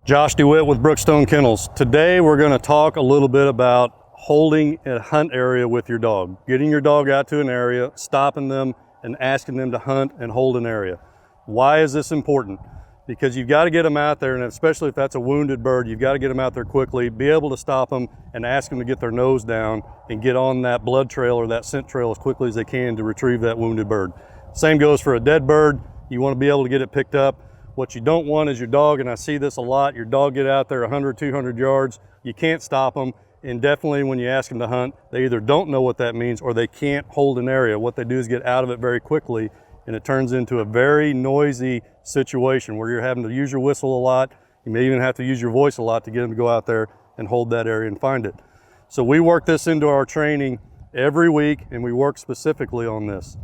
Josh DeWitt with Brookstone Kennels. Today we're going to talk a little bit about holding a hunt area with your dog. Getting your dog out to an area, stopping them, and asking them to hunt and hold an area. Why is this important? Because you've got to get them out there, and especially if that's a wounded bird, you've got to get them out there quickly, be able to stop them and ask them to get their nose down and get on that blood trail or that scent trail as quickly as they can to retrieve that wounded bird. Same goes for a dead bird. You want to be able to get it picked up. What you don't want is your dog, and I see this a lot, your dog get out there 100, 200 yards, you can't stop them, and definitely when you ask them to hunt, they either don't know what that means or they can't hold an area. What they do is get out of it very quickly, and it turns into a very noisy situation where you're having to use your whistle a lot. You may even have to use your voice a lot to get them to go out there and hold that area and find it. So we work this into our training every week, and we work specifically on this.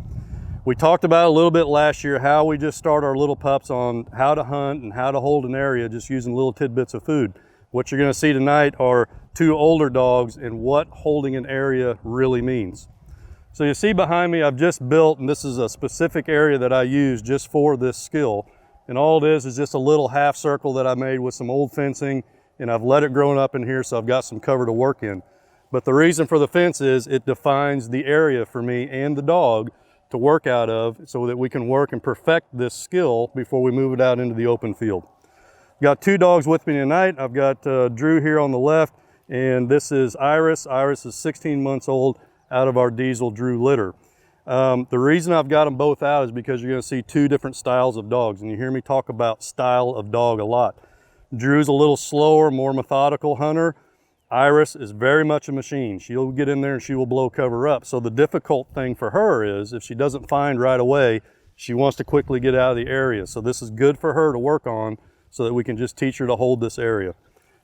We talked about a little bit last year how we just start our little pups on how to hunt and how to hold an area just using little tidbits of food. What you're going to see tonight are two older dogs and what holding an area really means. So you see behind me, I've just built, and this is a specific area that I use just for this skill. And all it is just a little half circle that I made with some old fencing, and I've let it grow up in here so I've got some cover to work in. But the reason for the fence is it defines the area for me and the dog to work out of so that we can work and perfect this skill before we move it out into the open field. Got two dogs with me tonight. I've got Drew here on the left, and this is Iris. Iris is 16 months old out of our Diesel Drew litter. The reason I've got them both out is because you're going to see two different styles of dogs, and you hear me talk about style of dog a lot. Drew's a little slower, more methodical hunter. Iris is very much a machine. She'll get in there and she will blow cover up. So the difficult thing for her is if she doesn't find right away, she wants to quickly get out of the area. So this is good for her to work on so that we can just teach her to hold this area.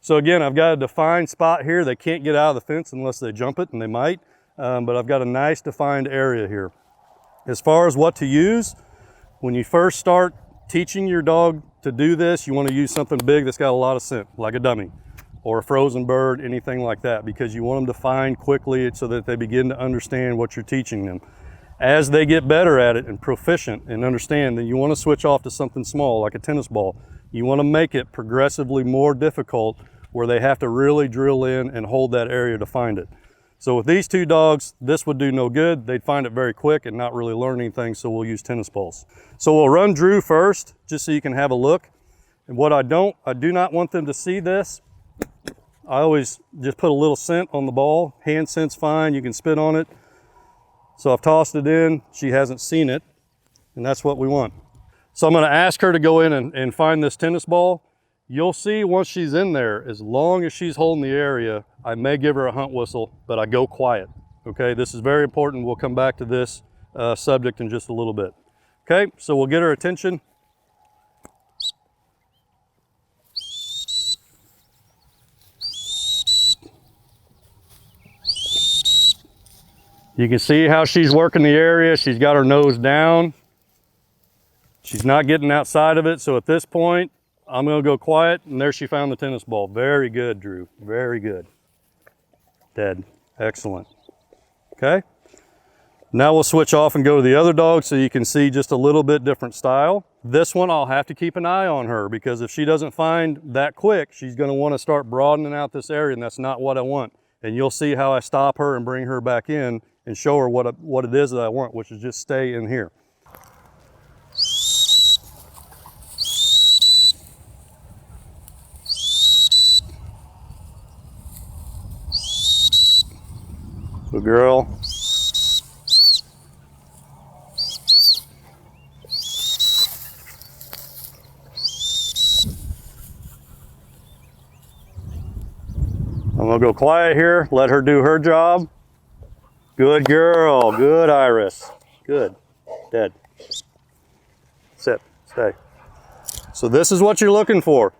So again, I've got a defined spot here. They can't get out of the fence unless they jump it, and they might, but I've got a nice defined area here. As far as what to use, when you first start teaching your dog to do this, you want to use something big that's got a lot of scent, like a dummy or a frozen bird, anything like that, because you want them to find quickly so that they begin to understand what you're teaching them. As they get better at it and proficient and understand, then you want to switch off to something small like a tennis ball. You want to make it progressively more difficult where they have to really drill in and hold that area to find it. So with these two dogs, this would do no good. They'd find it very quick and not really learn anything, so we'll use tennis balls. So we'll run Drew first, just so you can have a look. And what I do not want them to see this. I always just put a little scent on the ball. Hand scent's fine, you can spit on it. So I've tossed it in, she hasn't seen it, and that's what we want. So I'm gonna ask her to go in and find this tennis ball. You'll see once she's in there, as long as she's holding the area, I may give her a hunt whistle, but I go quiet, okay? This is very important. We'll come back to this subject in just a little bit. Okay, so we'll get her attention. You can see how she's working the area. She's got her nose down. She's not getting outside of it. So at this point, I'm gonna go quiet, and there she found the tennis ball. Very good, Drew, very good. Dead, excellent. Okay, now we'll switch off and go to the other dog so you can see just a little bit different style. This one, I'll have to keep an eye on her because if she doesn't find that quick, she's gonna wanna start broadening out this area, and that's not what I want. And you'll see how I stop her and bring her back in and show her what it is that I want, which is just stay in here. Good girl. I'm gonna go quiet here, let her do her job. Good girl, good Iris. Good, dead. Sit, stay. So this is what you're looking for.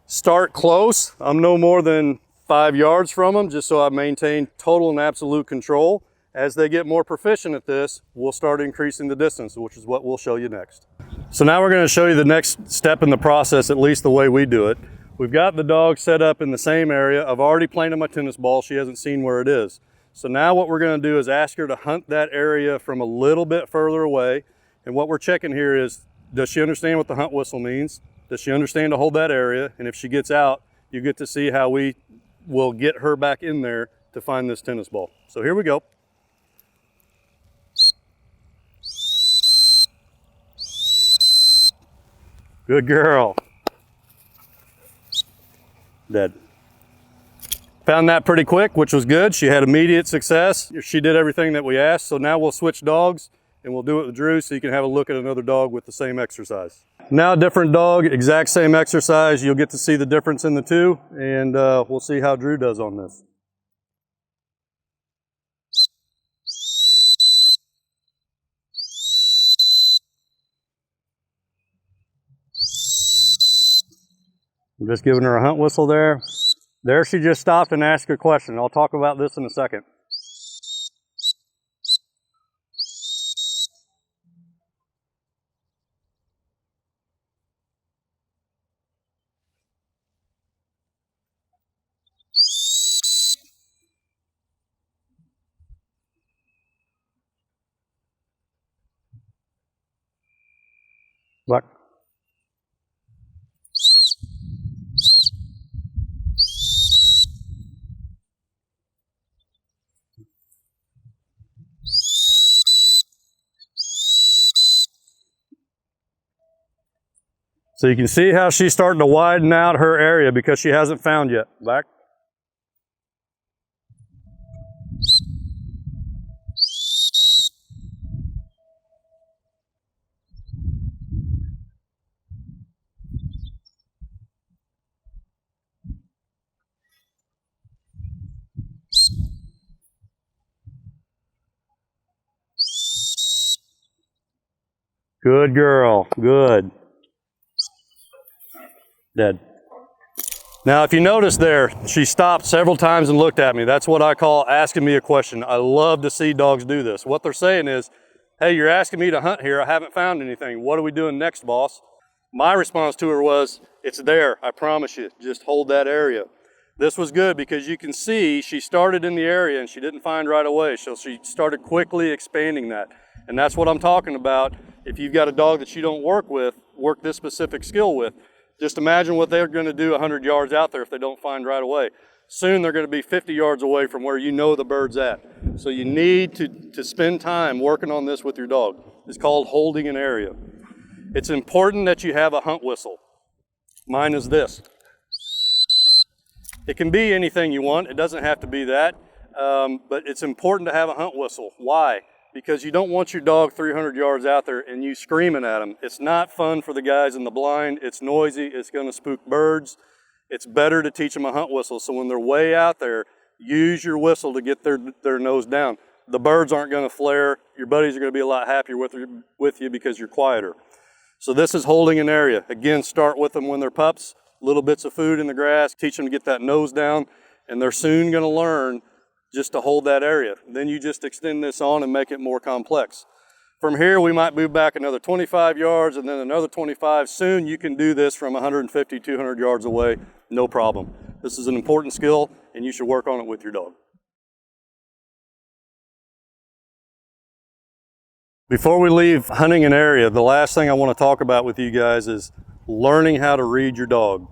Start close. I'm no more than 5 yards from them, just so I maintain total and absolute control. As they get more proficient at this, we'll start increasing the distance, which is what we'll show you next. So now we're gonna show you the next step in the process, at least the way we do it. We've got the dog set up in the same area. I've already planted my tennis ball. She hasn't seen where it is. So now what we're gonna do is ask her to hunt that area from a little bit further away. And what we're checking here is, does she understand what the hunt whistle means? Does she understand to hold that area? And if she gets out, you get to see how we will get her back in there to find this tennis ball. So here we go. Good girl. Dead. Found that pretty quick, which was good. She had immediate success. She did everything that we asked. So now we'll switch dogs and we'll do it with Drew so you can have a look at another dog with the same exercise. Now a different dog, exact same exercise. You'll get to see the difference in the two, and we'll see how Drew does on this. I'm just giving her a hunt whistle there. There she just stopped and asked a question. I'll talk about this in a second. Look. So you can see how she's starting to widen out her area because she hasn't found yet. Back. Good girl, good. Dead. Now, if you notice there, she stopped several times and looked at me. That's what I call asking me a question. I love to see dogs do this. What they're saying is, hey, you're asking me to hunt here. I haven't found anything. What are we doing next, boss? My response to her was, it's there. I promise you. Just hold that area. This was good because you can see she started in the area and she didn't find right away. So she started quickly expanding that. And that's what I'm talking about. If you've got a dog that you don't work this specific skill with, just imagine what they're going to do 100 yards out there if they don't find right away. Soon they're going to be 50 yards away from where you know the bird's at. So you need to spend time working on this with your dog. It's called holding an area. It's important that you have a hunt whistle. Mine is this. It can be anything you want. It doesn't have to be that. But it's important to have a hunt whistle. Why? Because you don't want your dog 300 yards out there and you screaming at them. It's not fun for the guys in the blind. It's noisy. It's going to spook birds. It's better to teach them a hunt whistle. So when they're way out there, use your whistle to get their nose down. The birds aren't going to flare. Your buddies are going to be a lot happier with you because you're quieter. So this is holding an area. Again, start with them when they're pups. Little bits of food in the grass. Teach them to get that nose down. And they're soon going to learn just to hold that area. Then you just extend this on and make it more complex. From here, we might move back another 25 yards and then another 25. Soon you can do this from 150, 200 yards away, no problem. This is an important skill and you should work on it with your dog. Before we leave hunting an area, the last thing I want to talk about with you guys is learning how to read your dog.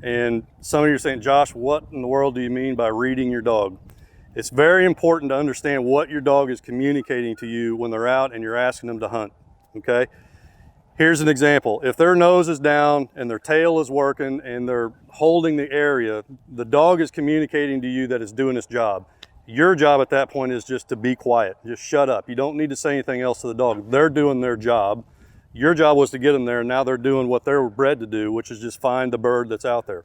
And some of you are saying, Josh, what in the world do you mean by reading your dog? It's very important to understand what your dog is communicating to you when they're out and you're asking them to hunt, okay? Here's an example. If their nose is down and their tail is working and they're holding the area, the dog is communicating to you that it's doing its job. Your job at that point is just to be quiet, just shut up. You don't need to say anything else to the dog. They're doing their job. Your job was to get them there, and now they're doing what they're bred to do, which is just find the bird that's out there.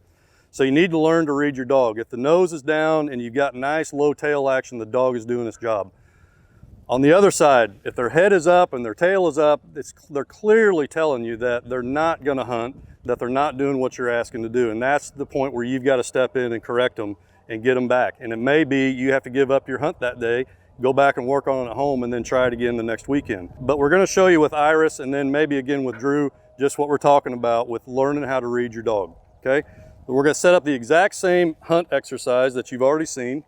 So you need to learn to read your dog. If the nose is down and you've got nice low tail action, the dog is doing its job. On the other side, if their head is up and their tail is up, they're clearly telling you that they're not gonna hunt, that they're not doing what you're asking to do. And that's the point where you've got to step in and correct them and get them back. And it may be you have to give up your hunt that day, go back and work on it at home and then try it again the next weekend. But we're gonna show you with Iris and then maybe again with Drew, just what we're talking about with learning how to read your dog, okay? We're going to set up the exact same hunt exercise that you've already seen.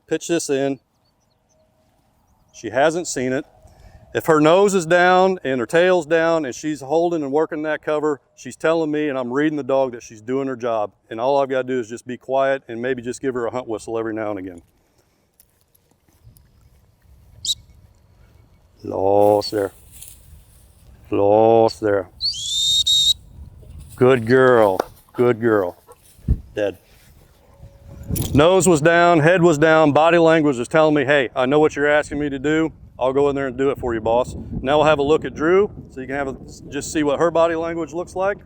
Pitch this in. She hasn't seen it. If her nose is down and her tail's down and she's holding and working that cover, she's telling me and I'm reading the dog that she's doing her job. And all I've got to do is just be quiet and maybe just give her a hunt whistle every now and again. Lost there. Lost there. Good girl. Good girl. Dead. Nose was down, head was down, body language was telling me, hey, I know what you're asking me to do. I'll go in there and do it for you, boss. Now we'll have a look at Drew so you can just see what her body language looks like.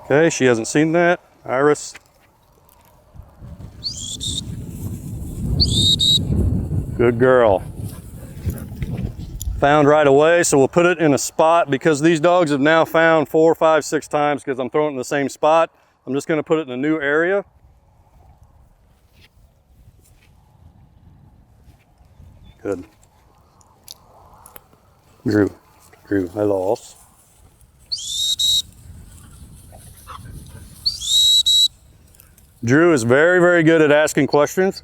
Okay, she hasn't seen that. Iris. Good girl. Found right away, so we'll put it in a spot because these dogs have now found 4, 5, 6 times because I'm throwing it in the same spot. I'm just gonna put it in a new area. Good. Drew, I lost. Drew is very, very good at asking questions.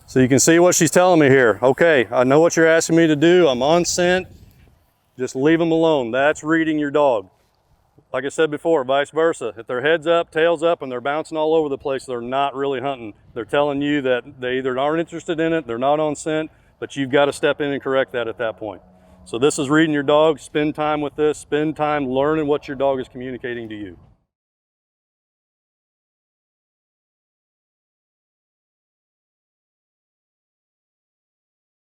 So you can see what she's telling me here. Okay, I know what you're asking me to do. I'm on scent. Just leave them alone. That's reading your dog. Like I said before, vice versa. If their head's up, tail's up, and they're bouncing all over the place, they're not really hunting. They're telling you that they either aren't interested in it, they're not on scent, but you've got to step in and correct that at that point. So this is reading your dog. Spend time with this. Spend time learning what your dog is communicating to you.